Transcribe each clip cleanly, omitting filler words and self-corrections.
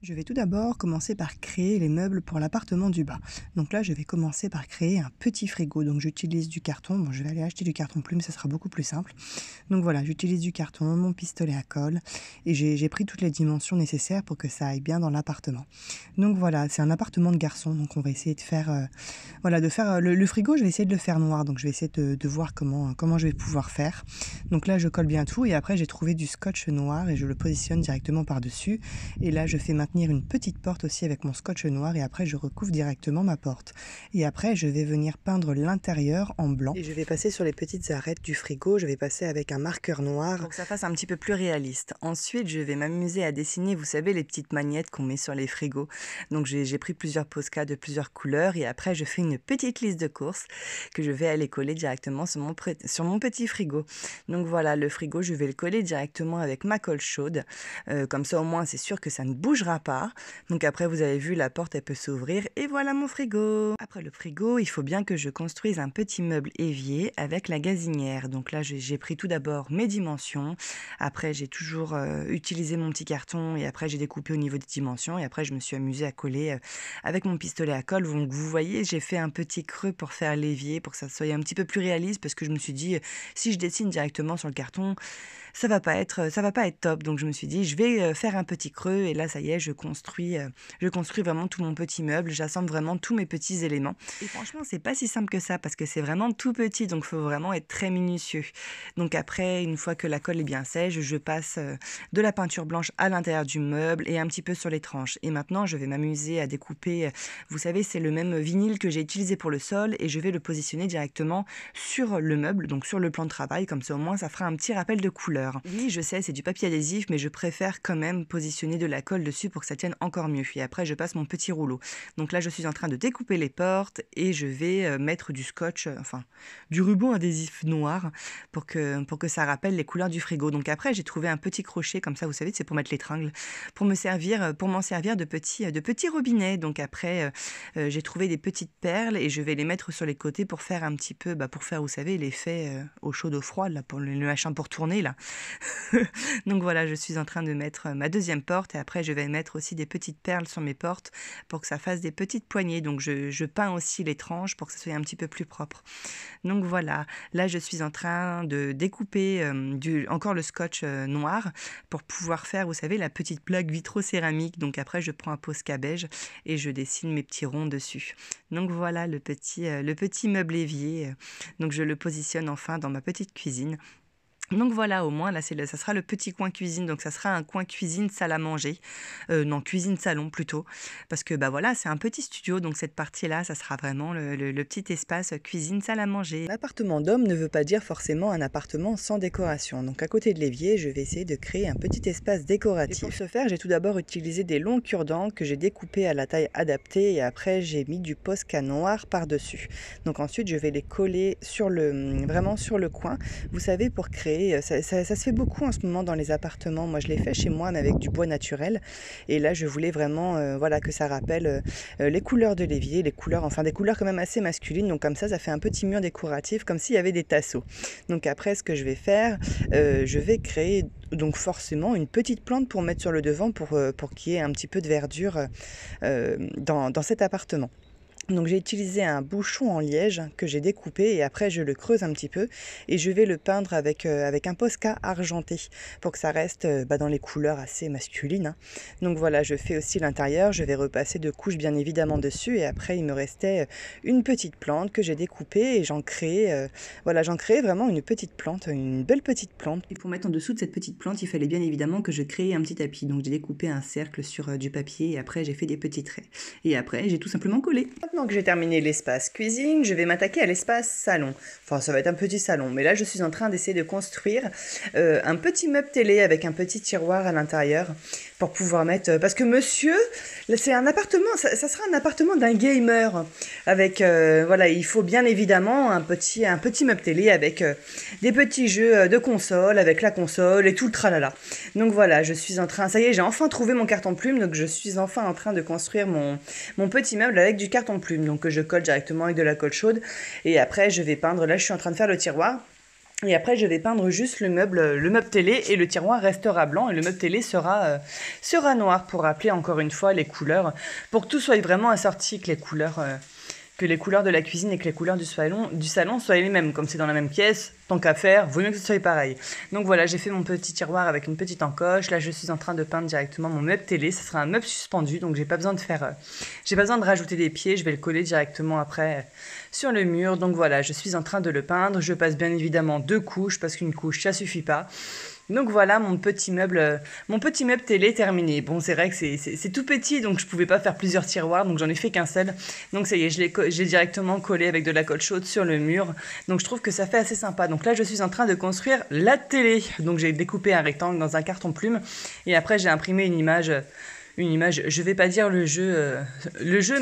Je vais tout d'abord commencer par créer les meubles pour l'appartement du bas. Donc là, je vais commencer par créer un petit frigo. Donc j'utilise du carton. Bon, je vais aller acheter du carton plume, ça sera beaucoup plus simple. Donc voilà, j'utilise du carton, mon pistolet à colle et j'ai pris toutes les dimensions nécessaires pour que ça aille bien dans l'appartement. Donc voilà, c'est un appartement de garçon. Donc on va essayer de faire, le frigo. Je vais essayer de le faire noir. Donc je vais essayer de voir comment je vais pouvoir faire. Donc là, je colle bien tout et après j'ai trouvé du scotch noir et je le positionne directement par-dessus. Et là, je fais maintenir une petite porte aussi avec mon scotch noir et après je recouvre directement ma porte. Et après, je vais venir peindre l'intérieur en blanc. Et je vais passer sur les petites arêtes du frigo, je vais passer avec un marqueur noir pour que ça fasse un petit peu plus réaliste. Ensuite, je vais m'amuser à dessiner, vous savez, les petites magnettes qu'on met sur les frigos. Donc j'ai pris plusieurs Posca de plusieurs couleurs et après je fais une petite liste de courses que je vais aller coller directement sur mon petit frigo. Donc voilà, le frigo, je vais le coller directement avec ma colle chaude. Comme ça, au moins, c'est sûr que ça ne bougera pas. Donc après, vous avez vu, la porte, elle peut s'ouvrir. Et voilà mon frigo. Après le frigo, il faut bien que je construise un petit meuble évier avec la gazinière. Donc là, j'ai pris tout d'abord mes dimensions. Après, j'ai toujours utilisé mon petit carton. Et après, j'ai découpé au niveau des dimensions. Et après, je me suis amusée à coller avec mon pistolet à colle. Donc vous voyez, j'ai fait un petit creux pour faire l'évier, pour que ça soit un petit peu plus réaliste. Parce que je me suis dit, si je dessine directement sur le carton, ça va pas être top. Donc je me suis dit, je vais faire un petit creux et là ça y est, je construis vraiment tout mon petit meuble, j'assemble vraiment tous mes petits éléments. Et franchement, c'est pas si simple que ça parce que c'est vraiment tout petit, donc il faut vraiment être très minutieux. Donc après, une fois que la colle est bien sèche, je passe de la peinture blanche à l'intérieur du meuble et un petit peu sur les tranches. Et maintenant, je vais m'amuser à découper, vous savez, c'est le même vinyle que j'ai utilisé pour le sol et je vais le positionner directement sur le meuble, donc sur le plan de travail, comme ça au moins ça fera un petit rappel de couleur. Oui, je sais, c'est du papier adhésif, mais je préfère quand même positionner de la colle dessus pour que ça tienne encore mieux. Et après, je passe mon petit rouleau. Donc là, je suis en train de découper les portes et je vais mettre du scotch, du ruban adhésif noir pour que ça rappelle les couleurs du frigo. Donc après, j'ai trouvé un petit crochet comme ça, vous savez, c'est pour mettre l'étringle, pour m'en servir de petits robinets. Donc après, j'ai trouvé des petites perles et je vais les mettre sur les côtés pour faire un petit peu, pour faire, vous savez, l'effet au chaud au froid, là, pour le machin pour tourner, là. Donc voilà, je suis en train de mettre ma deuxième porte et après je vais mettre aussi des petites perles sur mes portes pour que ça fasse des petites poignées. Donc je peins aussi les tranches pour que ça soit un petit peu plus propre. Donc voilà, là je suis en train de découper encore le scotch noir pour pouvoir faire, vous savez, la petite plaque vitro-céramique. Donc après je prends un Posca beige et je dessine mes petits ronds dessus. Donc voilà le petit meuble évier. Donc je le positionne enfin dans ma petite cuisine. Donc voilà, au moins, là, ça sera le petit coin cuisine. Donc ça sera un coin cuisine, salle à manger. Non, cuisine-salon plutôt. Parce que voilà, c'est un petit studio. Donc cette partie-là, ça sera vraiment le petit espace cuisine, salle à manger. L'appartement d'homme ne veut pas dire forcément un appartement sans décoration. Donc à côté de l'évier, je vais essayer de créer un petit espace décoratif. Et pour ce faire, j'ai tout d'abord utilisé des longs cure-dents que j'ai découpés à la taille adaptée. Et après, j'ai mis du Posca noir par-dessus. Donc ensuite, je vais les coller vraiment sur le coin. Vous savez, pour créer ça se fait beaucoup en ce moment dans les appartements. Moi, je l'ai fait chez moi, mais avec du bois naturel. Et là, je voulais vraiment que ça rappelle les couleurs de l'évier, des couleurs quand même assez masculines. Donc comme ça fait un petit mur décoratif, comme s'il y avait des tasseaux. Donc après, ce que je vais faire, je vais créer donc forcément une petite plante pour mettre sur le devant pour qu'il y ait un petit peu de verdure dans cet appartement. Donc j'ai utilisé un bouchon en liège que j'ai découpé et après je le creuse un petit peu et je vais le peindre avec un Posca argenté pour que ça reste dans les couleurs assez masculines, hein. Donc voilà, je fais aussi l'intérieur, je vais repasser 2 couches bien évidemment dessus et après il me restait une petite plante que j'ai découpée et j'en créais vraiment une petite plante, une belle petite plante. Et pour mettre en dessous de cette petite plante, il fallait bien évidemment que je crée un petit tapis. Donc j'ai découpé un cercle sur du papier et après j'ai fait des petits traits. Et après j'ai tout simplement collé. Maintenant que j'ai terminé l'espace cuisine, je vais m'attaquer à l'espace salon. Enfin, ça va être un petit salon, mais là, je suis en train d'essayer de construire un petit meuble télé avec un petit tiroir à l'intérieur pour pouvoir mettre... parce que monsieur, c'est un appartement, ça sera un appartement d'un gamer. Avec, il faut bien évidemment un petit meuble télé avec des petits jeux de console, avec la console et tout le tralala. Donc voilà, je suis en train... Ça y est, j'ai enfin trouvé mon carton plume, donc je suis enfin en train de construire mon petit meuble avec du carton plume. Donc je colle directement avec de la colle chaude et après je vais peindre. Là je suis en train de faire le tiroir Et après, je vais peindre juste le meuble télé et le tiroir restera blanc et le meuble télé sera noir pour rappeler encore une fois les couleurs, pour que tout soit vraiment assorti, que les couleurs de la cuisine et que les couleurs du salon soient les mêmes. Comme c'est dans la même pièce, tant qu'à faire, vaut mieux que ce soit pareil. Donc voilà, j'ai fait mon petit tiroir avec une petite encoche. Là, je suis en train de peindre directement mon meuble télé. Ce sera un meuble suspendu, donc j'ai pas besoin de rajouter des pieds. Je vais le coller directement après sur le mur. Donc voilà, je suis en train de le peindre. Je passe bien évidemment 2 couches parce qu'une couche, ça suffit pas. Donc voilà mon petit meuble télé terminé. Bon, c'est vrai que c'est tout petit, donc je pouvais pas faire plusieurs tiroirs, donc j'en ai fait qu'un seul. Donc ça y est, j'ai directement collé avec de la colle chaude sur le mur. Donc je trouve que ça fait assez sympa. Donc là, je suis en train de construire la télé. Donc j'ai découpé un rectangle dans un carton plume et après j'ai imprimé une image. Je vais pas dire le jeu,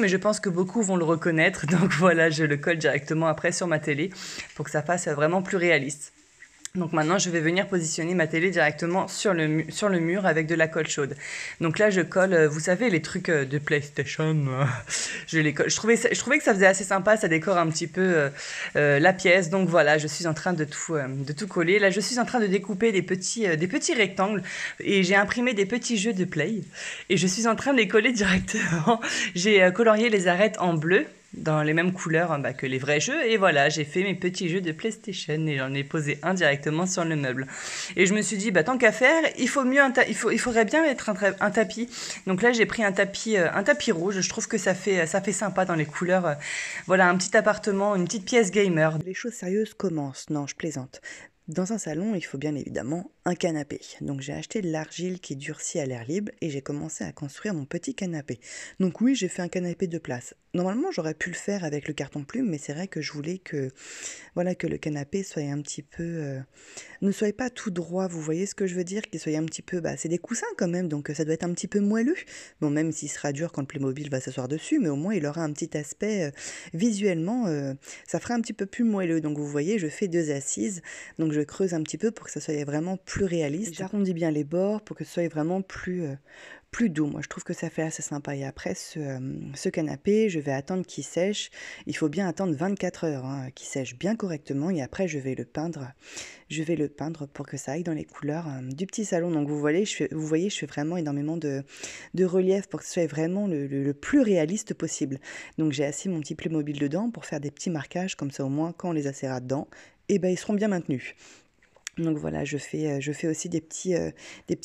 mais je pense que beaucoup vont le reconnaître. Donc voilà, je le colle directement après sur ma télé pour que ça fasse vraiment plus réaliste. Donc maintenant, je vais venir positionner ma télé directement sur le mur avec de la colle chaude. Donc là, je colle, vous savez, les trucs de PlayStation. Je les colle. Je trouvais que ça faisait assez sympa, ça décore un petit peu la pièce. Donc voilà, je suis en train de tout coller. Là, je suis en train de découper des petits rectangles et j'ai imprimé des petits jeux de Play. Et je suis en train de les coller directement. J'ai colorié les arêtes en bleu dans les mêmes couleurs que les vrais jeux. Et voilà, j'ai fait mes petits jeux de PlayStation et j'en ai posé un directement sur le meuble. Et je me suis dit, tant qu'à faire, il faudrait bien mettre un tapis. Donc là, j'ai pris un tapis rouge. Je trouve que ça fait sympa dans les couleurs. Voilà, un petit appartement, une petite pièce gamer. Les choses sérieuses commencent. Non, je plaisante. Dans un salon, il faut bien évidemment un canapé. Donc j'ai acheté de l'argile qui durcit à l'air libre et j'ai commencé à construire mon petit canapé. Donc oui, j'ai fait un canapé de place. Normalement, j'aurais pu le faire avec le carton plume, mais c'est vrai que je voulais que le canapé soit un petit peu ne soit pas tout droit, vous voyez ce que je veux dire? Qu'il soit un petit peu, c'est des coussins quand même, donc ça doit être un petit peu moelleux. Bon, même s'il sera dur quand le Playmobil va s'asseoir dessus, mais au moins il aura un petit aspect visuellement, ça fera un petit peu plus moelleux. Donc vous voyez, je fais 2 assises, donc je creuse un petit peu pour que ça soit vraiment plus réaliste. J'arrondis bien les bords pour que ce soit vraiment plus doux. Moi, je trouve que ça fait assez sympa. Et après ce canapé, je vais attendre qu'il sèche. Il faut bien attendre 24 heures, hein, qu'il sèche bien correctement. Et après, je vais le peindre. Je vais le peindre pour que ça aille dans les couleurs du petit salon. Donc vous voyez, je fais vraiment énormément de relief pour que ce soit vraiment le plus réaliste possible. Donc j'ai assis mon petit Playmobil dedans pour faire des petits marquages. Comme ça, au moins, quand on les assaiera dedans, ils seront bien maintenus. Donc voilà, je fais aussi des petits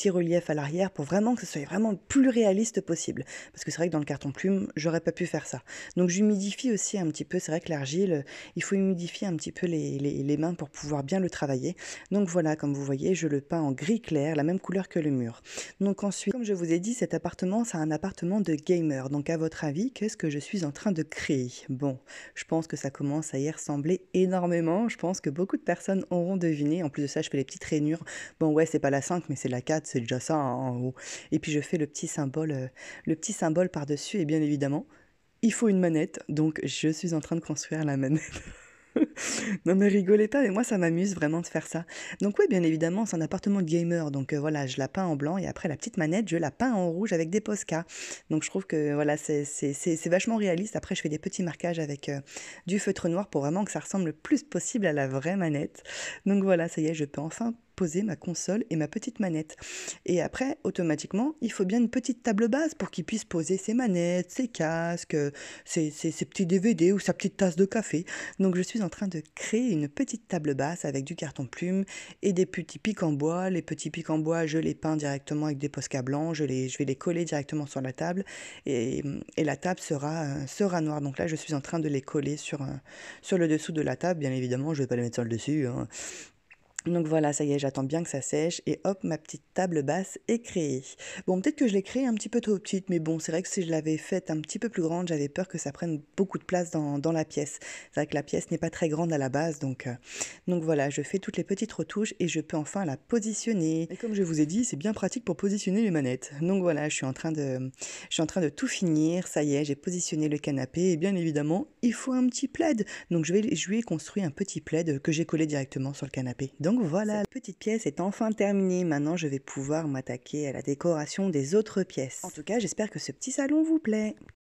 reliefs à l'arrière pour vraiment que ce soit vraiment le plus réaliste possible. Parce que c'est vrai que dans le carton plume, j'aurais pas pu faire ça. Donc j'humidifie aussi un petit peu, c'est vrai que l'argile, il faut humidifier un petit peu les mains pour pouvoir bien le travailler. Donc voilà, comme vous voyez, je le peins en gris clair, la même couleur que le mur. Donc ensuite, comme je vous ai dit, cet appartement, c'est un appartement de gamer. Donc à votre avis, qu'est-ce que je suis en train de créer? Bon, je pense que ça commence à y ressembler énormément. Je pense que beaucoup de personnes auront deviné. En plus de ça, je fais les petites rainures. Bon, ouais, c'est pas la 5, mais c'est la 4, c'est déjà ça, hein, en haut. Et puis je fais le petit symbole par-dessus. Et bien évidemment, il faut une manette. Donc je suis en train de construire la manette. Non mais rigolez pas, mais moi ça m'amuse vraiment de faire ça. Donc oui, bien évidemment, c'est un appartement de gamer, donc voilà, je la peins en blanc et après la petite manette, je la peins en rouge avec des Posca. Donc je trouve que voilà, c'est vachement réaliste. Après, je fais des petits marquages avec du feutre noir pour vraiment que ça ressemble le plus possible à la vraie manette. Donc voilà, ça y est, je peux enfin poser ma console et ma petite manette. Et après, automatiquement, il faut bien une petite table base pour qu'il puisse poser ses manettes, ses casques, ses petits DVD ou sa petite tasse de café. Donc je suis en train de créer une petite table basse avec du carton plume et des petits pics en bois. Les petits pics en bois, je les peins directement avec des Posca blancs, je vais les coller directement sur la table et la table sera noire. Donc là, je suis en train de les coller sur le dessous de la table. Bien évidemment, je ne vais pas les mettre sur le dessus, hein. Donc voilà, ça y est, j'attends bien que ça sèche et hop, ma petite table basse est créée. Bon, peut-être que je l'ai créée un petit peu trop petite, mais bon, c'est vrai que si je l'avais faite un petit peu plus grande, j'avais peur que ça prenne beaucoup de place dans la pièce. C'est vrai que la pièce n'est pas très grande à la base, donc voilà, je fais toutes les petites retouches et je peux enfin la positionner. Et comme je vous ai dit, c'est bien pratique pour positionner les manettes. Donc voilà, je suis en train de tout finir, ça y est, j'ai positionné le canapé et bien évidemment, il faut un petit plaid. Donc je lui ai construit un petit plaid que j'ai collé directement sur le canapé. Donc voilà, cette petite pièce est enfin terminée. Maintenant, je vais pouvoir m'attaquer à la décoration des autres pièces. En tout cas, j'espère que ce petit salon vous plaît.